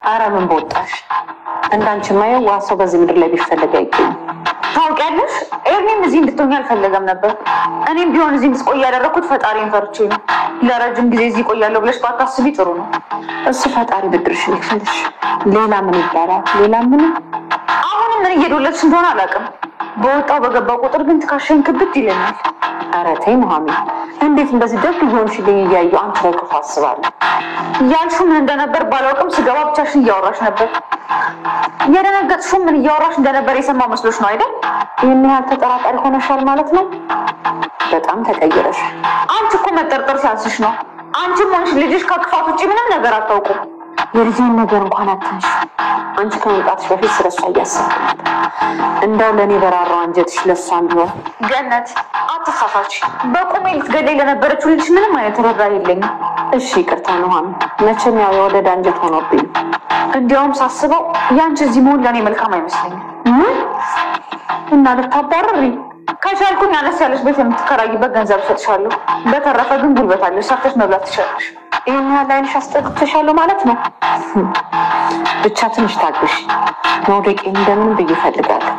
አረ ምን ቦጣሽ እንዳንቺ ማየው ዋሰው በዚህ ምድር ላይ ቢፈልግ አይገኝ ታውቂያለሽ ኤርሚም እዚህ እንድትሆኝ አልፈለገም ነበር እኔም ቢሆን እዚህ እንድትቆይ ያደረኩት ፈጣሪን ፈርቼ ነው ለረጅም ጊዜ እዚህ ቆያለሁ ብለሽ ባታስቢ ጥሩ ነው እሱ ፈጣሪ ብድርሽን ይክፈልሽ ሌላ ምን ይባላል ሌላ ምን አሁን ምን እየዶለች እንደሆነ አላውቅም በወጣው በገባው ቁጥር ግን ትካሸን ክብት ይለኛል አረ ተይ ኑሐሚን እንዴት እንደዚህ ደግ ይሆንሽልኝ እያየሁ አንቺ ላይ ክፉ አስባለሁ ያልሽው ምን እንደነበር ባላውቅም ስገባ ብቻሽን እያወራሽ ነበር የደነገጥሽው ምን እያወራሽ እንደነበር የሰማ መስሎሽ ነው አይደል ይሄን ያህል ተጠራጣሪ ሆነሻል ማለት ነው በጣም ተቀየረሽ አንቺ እኮ መጠርጠር ሲያንስሽ ነው አንቺም ሆንሽ ልጅሽ ከክፋት ውጪ ምንም ነገር አታውቁም የልጅን ነገር እንኳን አትንሽ አንቺ ከመምጣትሽ በፊት ስለሷ እያሰብኩ ነበር እንደው ለኔ በራራው አንጀትሽ ለሷ ቢሆን ገነት አትሳሳች በቁሜ ልትገለይ ለነበረችው ልጅ ምንም አይነት ተረዳይ የለኝም እሺ ይቅርታ ኑሐሚን መቼም ያው የወደድ አንጀት ሆኖብኝ እንዲያውም ሳስበው ያንቺ እዚህ መሆን ለኔ መልካም አይመስለኝም እና ልታባረሪ ከቻልኩኝ አነስ ያለሽ ቤት የምትከራይበት ገንዘብ ሰጥሻለሁ በተረፈ ግን ጉልበት አለሽ ሰርተሽ መብላት ትችላለሽ ይሄን ያህል አይንሽ አስጠግተሻለሁ ማለት ነው ብቻ ትንሽ ታግሽ መውደቄን እንደምን ብዬ እፈልጋለሁ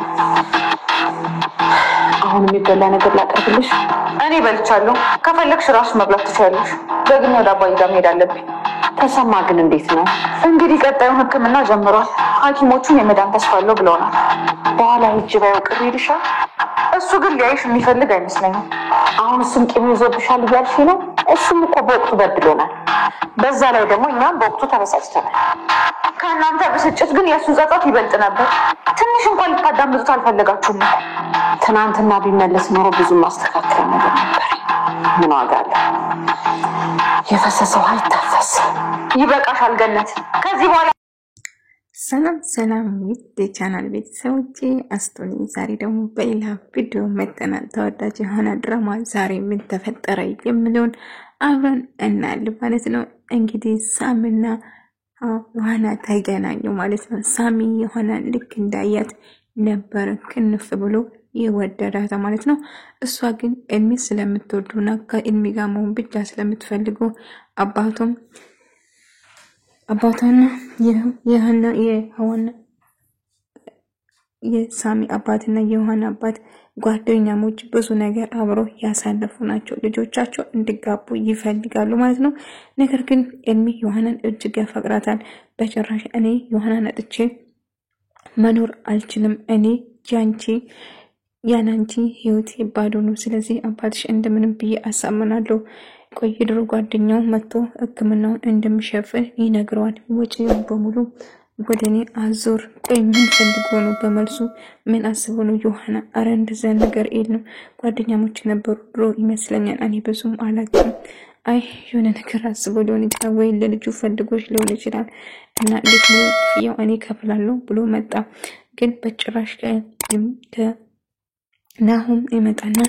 አሁን የሚበላ ነገር ላቀርብልሽ እኔ በልቻለሁ ከፈለግሽ ራስሽ መብላት ትችላለሽ ደግሞ ወደ አባዬ ጋር መሄድ አለብኝ ተሰማ ግን እንዴት ነው እንግዲህ ቀጣዩን ህክምና ጀምሯል ሐኪሞቹን የመዳን ተስፋ አለው ብለውናል በኋላ ሂጅ ባይወቅር ይልሻል እሱ ግን ሊያይሽ የሚፈልግ አይመስለኝም አሁን እሱም ቂም ይዞብሻል እያልሽ ነው እሱም እኮ በወቅቱ በድሎናል በዛ ላይ ደግሞ እኛም በወቅቱ ተበሳጭተናል ከእናንተ ብስጭት ግን የእሱ ጸጸት ይበልጥ ነበር ትንሽ እንኳን ልታዳምጡት አልፈለጋችሁም ትናንትና ቢመለስ ኖሮ ብዙ ማስተካከል ነገር ነበር ምን ዋጋ አለ የፈሰሰው አይታፈስ ይበቃሻል ገነት ከዚህ በኋላ ሰላም ውድ የቻናል ቤተሰቦቼ አስተውሉ ዛሬ ደግሞ በሌላ ቪዲዮ መጥተናል ተወዳጅ የሆነ ድራማ ዛሬ ምን ተፈጠረ የሚለውን አብረን እናያለን ማለት ነው እንግዲህ ሳሚና ዮሐና ተገናኙ ማለት ነው ሳሚ ዮሐና ልክ እንዳያት ነበር ክንፍ ብሎ የወደዳታ ማለት ነው እሷ ግን ኤልሚ ስለምትወዱና ከኤልሚ ጋር መሆን ብቻ ስለምትፈልጉ አባቷና የሳሚ አባትና የዮሐና አባት ጓደኛሞች ብዙ ነገር አብረው ያሳለፉ ናቸው ልጆቻቸው እንዲጋቡ ይፈልጋሉ ማለት ነው ነገር ግን ኤልሚ ዮሐናን እጅግ ያፈቅራታል በጭራሽ እኔ ዮሐናን አጥቼ መኖር አልችልም እኔ ያንቺ ህይወት ባዶ ነው ስለዚህ አባትሽ እንደምንም ብዬ አሳምናለሁ ቆይ ድሮ ጓደኛው መጥቶ ህክምናውን እንደሚሸፍን ይነግረዋል ወጪውን በሙሉ ወደኔ አዞር ቆይ ምን ፈልጎ ነው በመልሱ ምን አስቦ ነው ዮሐና አረ እንደዛ ነገር የለም ጓደኛሞች ነበሩ ድሮ ይመስለኛል እኔ ብዙም አላውቅም አይ የሆነ ነገር አስቦ ሊሆን ይችላል ወይ ለልጁ ፈልጎሽ ሊሆን ይችላል እና ልጅ ነው ያው እኔ ከፍላለሁ ብሎ መጣ ግን በጭራሽ ናሁም ይመጣና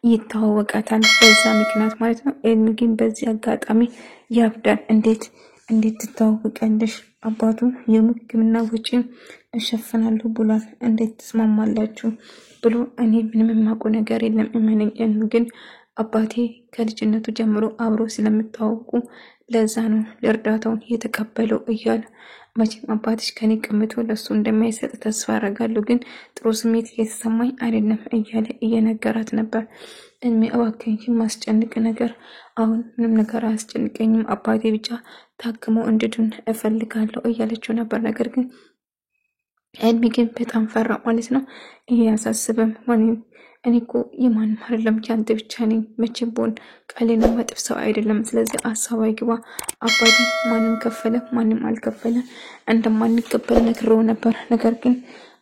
ይተዋወቃታል በዛ ምክንያት ማለት ነው ኤልሚ ግን በዚህ አጋጣሚ ያብዳል እንዴት ትተዋወቃለሽ አባቱ የህክምና ወጪ እሸፍናለሁ ብሏል እንዴት ተስማማላችሁ ብሎ እኔ ምንም የማውቀው ነገር የለም እመነኝ ግን አባቴ ከልጅነቱ ጀምሮ አብሮ ስለምታወቁ ለዛ ነው ለእርዳታውን የተቀበለው እያለ መቼም አባትሽ ከኔ ቀምቶ ለሱ እንደማይሰጥ ተስፋ አደርጋለሁ ግን ጥሩ ስሜት እየተሰማኝ አይደለም እያለ እየነገራት ነበር እኔ እባክህ ማስጨንቅ ነገር አሁን ምንም ነገር አያስጨንቀኝም አባቴ ብቻ ታክሞ እንድድን እፈልጋለሁ እያለችው ነበር ነገር ግን ኤልሚ ግን በጣም ፈራ ማለት ነው ይሄ ያሳስበም እኔ እኮ የማንም አይደለም ያንተ ብቻ ነኝ መቼም ቦን ቃሌን ማጥፍ ሰው አይደለም ስለዚህ አሳባይ ግባ አባቴ ማንም ከፈለ ማንም አልከፈለ እንደማንቀበል ነግረው ነበር ነገር ግን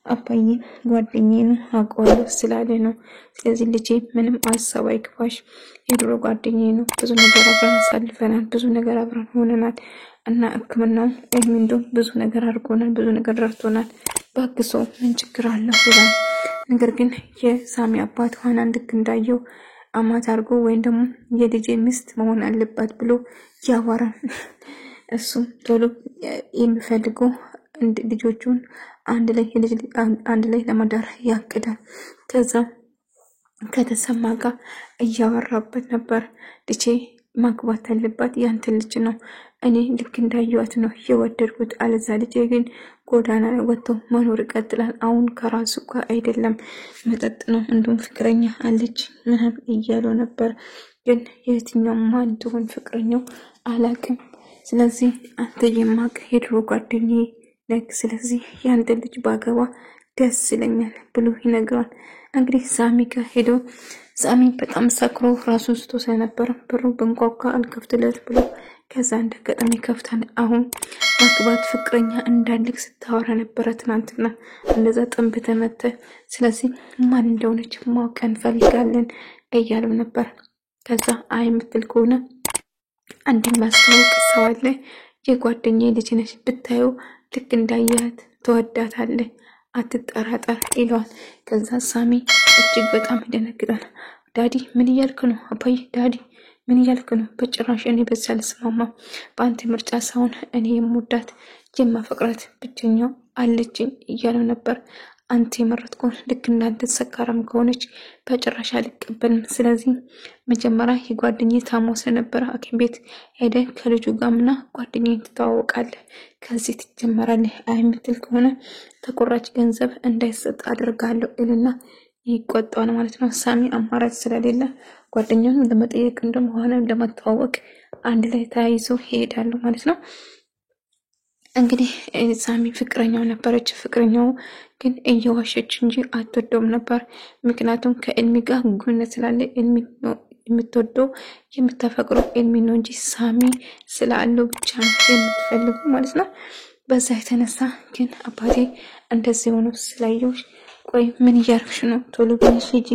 አባዬ ጓደኛዬ ነው አውቀዋለሁ ስላለ ነው ስለዚህ ልጄ ምንም አሳባይ ግባሽ የድሮ ጓደኛዬ ነው ብዙ ነገር አብረን አሳልፈናል ብዙ ነገር አብረን ሆነናል እና ህክምናው ኤልሚንዶ ብዙ ነገር አድርጎናል ብዙ ነገር ረድቶናል ባክሶ ምን ችግር አለው ይላል ነገር ግን የሳሚ አባት ዮሐናን ልክ እንዳየው አማት አድርጎ ወይም ደግሞ የልጄ ሚስት መሆን አለባት ብሎ ያወራል እሱ ቶሎ የሚፈልገው ልጆቹን አንድ ላይ ለማዳር ያቅዳል ከዛ ከተሰማ ጋር እያወራበት ነበር ልጄ ማግባት አለባት ያንተ ልጅ ነው እኔ ልክ እንዳየዋት ነው የወደድኩት አለዛ ልጅ ግን ጎዳና ወጥቶ መኖር ይቀጥላል አሁን ከራሱ ጋር አይደለም መጠጥ ነው እንዱም ፍቅረኛ አለች ምንም እያሉ ነበር ግን የትኛው ማን ትሆን ፍቅረኛው አላቅም ስለዚህ አንተ የማቅ ሄድሮ ጓደኛዬ ነክ ስለዚህ ያንተ ልጅ ባገባ ደስ ይለኛል ብሎ ይነግራል እንግዲህ ሳሚ ጋር ሄዶ ሳሚ በጣም ሰክሮ ራሱ ስቶ ስለነበር ብሩ በንቋቋ አልከፍትለት ብሎ ከዛ እንደገጠም ይከፍታል አሁን ማግባት ፍቅረኛ እንዳልክ ስታወራ ነበር ትናንትና እንደዛ ጥንብ ተመተ ስለዚህ ማን እንደሆነች ማወቅ እንፈልጋለን እያሉ ነበር ከዛ አይምትል ከሆነ አንድ ማስተዋወቅ ሰው አለ የጓደኛዬ ልጅ ነች ብታዩ ልክ እንዳያት ተወዳታለህ አትጠራጠር ይሏል ከዛ ሳሚ እጅግ በጣም ይደነግጣል ዳዲ ምን እያልክ ነው አባዬ ዳዲ ምን እያልክ ነው በጭራሽ እኔ በዛ ልስማማ በአንተ ምርጫ ሳይሆን እኔ የምወዳት የማፈቅራት ብቸኛው አለችኝ እያለ ነበር አንተ የመረጥከው ልክ እንዳንተ ሰካራም ከሆነች በጭራሽ አልቀበልም ስለዚህ መጀመሪያ የጓደኛዬ ታሞ ስለነበር ሐኪም ቤት ሄደ ከልጁ ጋርና ጓደኛዬን ተዋወቃለህ ከዚህ ትጀምራለህ አይምትል ከሆነ ተቆራጭ ገንዘብ እንዳይሰጥ አደርጋለሁ እልና ይቆጣዋል ማለት ነው ሳሚ አማራጭ ስለሌለ ጓደኛውን ለመጠየቅ እንደሆነ ለማስተዋወቅ አንድ ላይ ተያይዞ ይሄዳሉ ማለት ነው እንግዲህ ሳሚ ፍቅረኛው ነበረች ፍቅረኛው ግን እየዋሸች እንጂ አትወደውም ነበር ምክንያቱም ከኤልሚ ጋር ግንኙነት ስላለ ኤልሚ የምትወደው የምታፈቅረው ኤልሚ ነው እንጂ ሳሚ ስላለው ብቻ የምትፈልገው ማለት ነው በዛ የተነሳ ግን አባቴ እንደዚህ ሆኖ ስላየው ቆይ ምን እያርክሽ ነው ቶሎ ብለሽ ሂጂ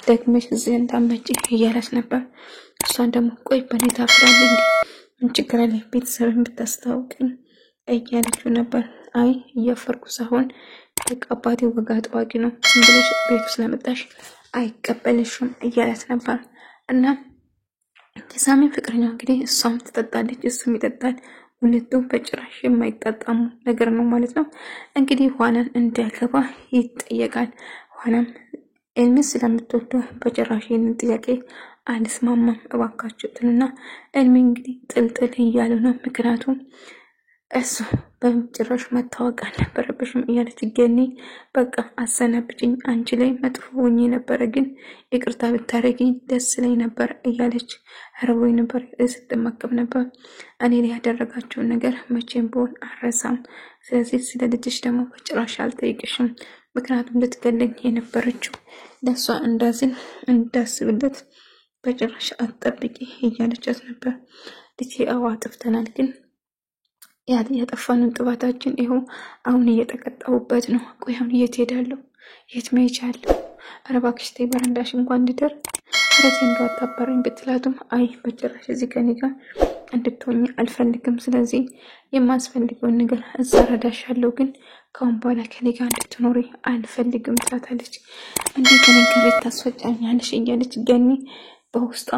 ደግመሽ እዚህ እንዳትመጪ እያለች ነበር እሷን ደግሞ ቆይ በኔ ታፍራለህ እንዴ ምን ችግር አለ ቤተሰብን ብታስተዋውቅኝ እያለችው ነበር አይ እያፈርኩ ሳይሆን አባቴ ወጋ አጥባቂ ነው ዝም ብለሽ ቤት ስለመጣሽ አይቀበልሽም እያለች ነበር እና ከሳሚ ፍቅረኛ እንግዲህ እሷም ትጠጣለች እሱም ይጠጣል ሁለቱም በጭራሽ የማይጣጣሙ ነገር ነው ማለት ነው እንግዲህ ዋናን እንዲያገባ ይጠየቃል ዋናም ኤልሚ ስለምትወደው በጭራሽ ይህንን ጥያቄ አልስማማም እባካችሁትና ኤልሚ እንግዲህ ጥልጥል እያለ ነው ምክንያቱም እሱ በጭራሽ መታወቅ አልነበረብሽም እያለች ገኒ በቃ አሰናብጭኝ አንቺ ላይ መጥፎ ሆኜ ነበር ግን ይቅርታ ብታረጊኝ ደስ ላይ ነበር እያለች አረቦይ ነበር ስትመከብ ነበር እኔ ላይ ያደረጋችውን ነገር መቼም ቢሆን አረሳም ስለዚህ ስለ ልጅሽ ደግሞ በጭራሽ አልጠይቅሽም ምክንያቱም ልትገለኝ የነበረችው ለሷ እንዳዝን እንዳስብለት በጭራሽ አትጠብቂ እያለቻት ነበር ልጄ አጥፍተናል ግን ያጠፋንን ጥፋታችን ይሄው አሁን እየተቀጣውበት ነው ቆይ አሁን የት ሄዳለሁ የት መሄጃለሁ አረባክሽ ተይ በረንዳሽ እንኳን እንድደር አረቴ እንደዋጣበረኝ ብትላቱም አይ በጭራሽ እዚህ ከኔ ጋር እንድትሆኝ አልፈልግም ስለዚህ የማስፈልገውን ነገር እዛረዳሻለሁ ግን ካሁን በኋላ ከኔ ጋር እንድትኖሪ አልፈልግም ትላታለች እንዴት ከኔ ጋር ታስወጫኛለሽ እያለች ገኒ በውስጧ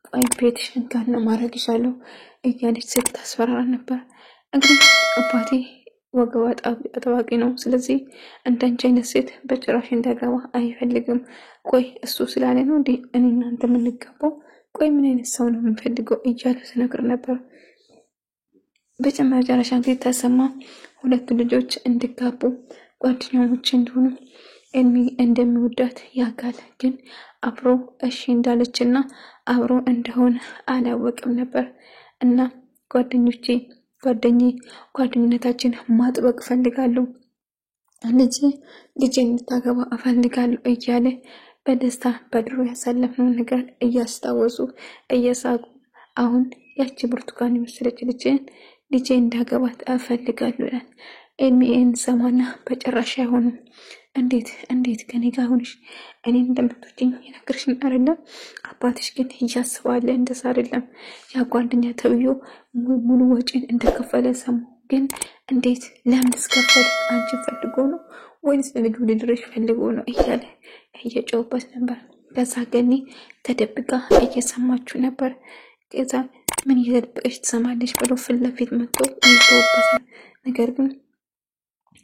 ቆይ ቤትሽን ጋር ነው ማረግሻለሁ እያለች ስታስፈራራ ነበር እንግዲህ አባቴ ወገው አጥባቂ ነው ስለዚህ እንዳንቺ አይነት ሴት በጭራሽ እንዳገባ አይፈልግም ቆይ እሱ ስላለ ነው እንዴ እኔ እናንተ ምንገባው ቆይ ምን አይነት ሰው ነው የምፈልገው እያለ ተነግር ነበር በመጨረሻ እንግዲህ ተሰማ ሁለቱ ልጆች እንዲጋቡ ጓደኛሞች እንደሆኑ ኤልሚ እንደሚወዳት ያጋል ግን አብሮ እሺ እንዳለችና አብሮ እንደሆነ አላወቅም ነበር እና ጓደኝነታችን ማጥበቅ ፈልጋለሁ ልጄ እንድታገባ እፈልጋለሁ እያለ በደስታ በድሮ ያሳለፈው ነገር እያስታወሱ እየሳቁ አሁን ያቺ ብርቱካን የመሰለች ልጄ እንዳገባት እፈልጋለሁ ይላል ኤልሚን ሰማና በጭራሽ አይሆንም እንዴት ከኔ ጋር ሆነሽ እኔ እንደምትወጪኝ ይነግርሽኝ አይደለም አባትሽ ግን ያስባል እንደዛ አይደለም ያ ጓደኛ ተብዮ ሙሉ ወጪን እንደከፈለ ሰሙ ግን እንዴት ለምን እስከፈለ አንቺ ፈልጎ ነው ወይስ ለልጁ ልድረሽ ፈልጎ ነው እያለ እየጮህበት ነበር ከዛ ገኒ ተደብቃ እየሰማችሁ ነበር ከዛ ምን ይደብቅሽ ትሰማለሽ ብሎ ፍለፊት መጥቶ ይጮህበታል ነገር ግን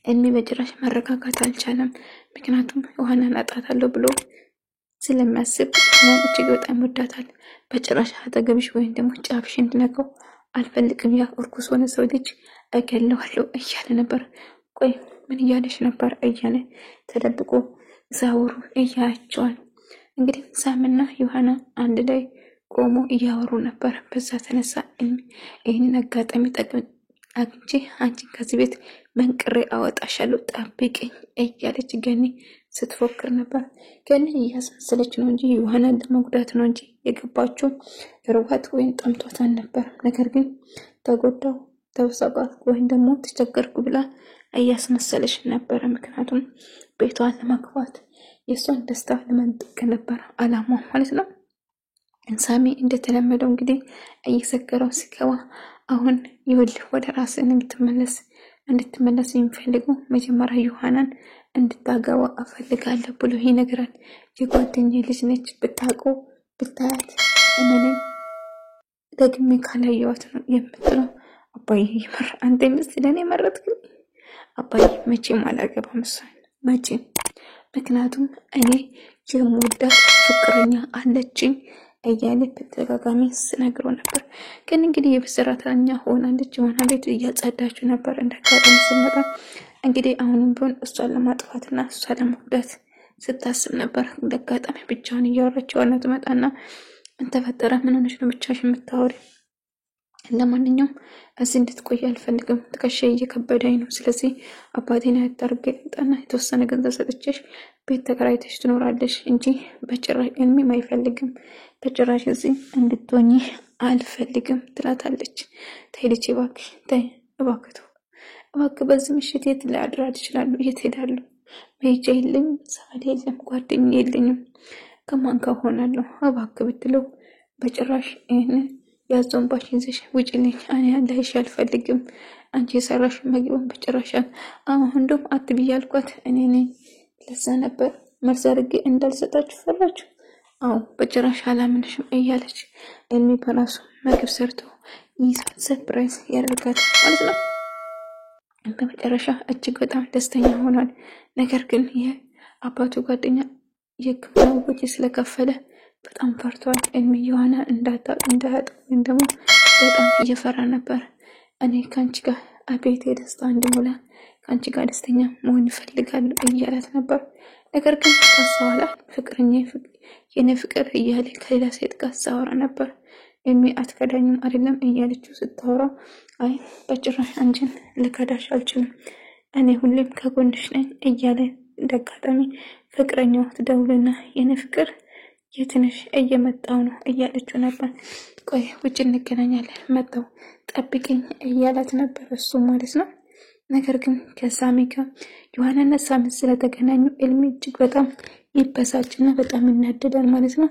ኤልሚ በጭራሽ መረጋጋት አልቻለም ምክንያቱም ዮሐናን አጣታለሁ ብሎ ስለሚያስብ እጅግ በጣም ይወዳታል። በጭራሽ አጠገብሽ ወይም ደግሞ ጫፍሽ እንድነካው አልፈልግም፣ ያ እርኩስ ሆነ ሰው ልጅ እገለዋለሁ እያለ ነበር። ቆይ ምን እያለሽ ነበር እያለ ተደብቆ ዛውሩ እያያቸዋል። እንግዲህ ሳምና ዮሐና አንድ ላይ ቆሞ እያወሩ ነበር። በዛ ተነሳ ይህንን አጋጣሚ አግኝቼ አንቺን ከዚህ ቤት መንቅሬ አወጣሻለሁ ጠብቂኝ እያለች ገኒ ስትፎክር ነበር። ገኒ እያስመሰለች ነው እንጂ ዮሐናን ለመጉዳት ነው እንጂ የገባችው ርዋት ወይም ጠምቷታን ነበር። ነገር ግን ተጎዳው ተወሳቋት ወይም ደግሞ ተቸገርኩ ብላ እያስመሰለች ነበር። ምክንያቱም ቤቷን ለማግባት የሷን ደስታ ለመንጠቅ ነበር አላማው ማለት ነው። ሳሚ እንደተለመደው እንግዲህ እየሰከረው ሲገባ አሁን ይኸውልህ ወደ ራስህ እንድትመለስ የሚፈልገው መጀመሪያ ዮሐናን እንድታገባ እፈልጋለሁ ብሎ ይነግራል። የጓደኛዬ ልጅ ነች ብታውቀው ብታያት እኔ ደግሜ ካላየኋት ነው የምትለው። አባዬ ይመር አንተ ለኔ መረጥክኝ አባዬ፣ መቼም አላገባም እሷን መቼም፣ ምክንያቱም እኔ የምወዳት ፍቅረኛ አለችኝ እያለ በተደጋጋሚ ስነግሮ ነበር። ግን እንግዲህ የበሰራተኛ ሆናለች ዮሐና ቤት እያጸዳችው ነበር። እንደጋጣሚ ስመጣ እንግዲህ አሁንም ቢሆን እሷን ለማጥፋትና እሷን ለመጉዳት ስታስብ ነበር። እንደጋጣሚ ብቻውን እያወራች ዮሐና ትመጣና ምን ተፈጠረ? ምን ሆነሽ ነው ብቻሽን የምታወሪ? ለማንኛውም እዚህ እንድትቆይ አልፈልግም፣ ትከሻዬ እየከበደኝ ነው። ስለዚህ አባቴን ያታርገ ጣና የተወሰነ ገንዘብ ሰጥቼሽ ቤት ተከራይተሽ ትኖራለሽ እንጂ በጭራሽ እኔም አይፈልግም፣ በጭራሽ እዚህ እንድትሆኚ አልፈልግም ትላታለች። ተይ ልጄ እባክሽ ተይ እባክህ በዚህ ምሽት የት ላድር እችላለሁ? የት ሄዳለሁ? መሄጃ የለኝም፣ ሰዓት የለም፣ ጓደኛ የለኝም፣ ከማን ጋር ሆናለሁ? እባክህ ብትለው በጭራሽ ይሄን ያዞንባሽ ይዘሽ ውጪልኝ፣ እኔ አለሽ አልፈልግም፣ አንቺ የሰራሽ ምግብን በጭራሻል አሁን እንደውም አትብይ ያልኳት እኔ ነኝ። ለዛ ነበር መልስ አድርጌ እንዳልሰጣችሁ ፈራችሁ። አዎ በጭራሽ አላምንሽም እያለች እልሚ በራሱ ምግብ ሰርቶ ይዟት ሰርፕራይዝ ያደርጋት ማለት ነው። በመጨረሻ እጅግ በጣም ደስተኛ ሆኗል። ነገር ግን የአባቱ ጓደኛ የሕክምና ወጪ ስለከፈለ በጣም ፈርቷል። እልሚ ዮሐና እንዳያጥ ወይም ደግሞ በጣም እየፈራ ነበር። እኔ ካንቺ ጋር አቤት የደስታ እንድሞላ ካንቺ ጋር ደስተኛ መሆን ይፈልጋለሁ እያላት ነበር። ነገር ግን ታሳዋላ ፍቅረኛ የኔ ፍቅር እያለ ከሌላ ሴት ጋር ሳወራ ነበር። እልሚ አትከዳኝም አይደለም እያለችው ስታወራ አይ በጭራሽ አንቺን ልከዳሽ አልችልም፣ እኔ ሁሌም ከጎንሽ ነኝ እያለ እንደጋጣሚ ፍቅረኛው ትደውልና የኔ ፍቅር የትንሽ እየመጣው ነው እያለችው ነበር። ቆይ ውጭ እንገናኛለን መጣው ጠብቂኝ እያላት ነበር እሱ ማለት ነው። ነገር ግን ከሳሚ ጋር ዮሐናና ሳሚ ስለተገናኙ እልሚ እጅግ በጣም ይበሳጭና በጣም ይናደዳል ማለት ነው።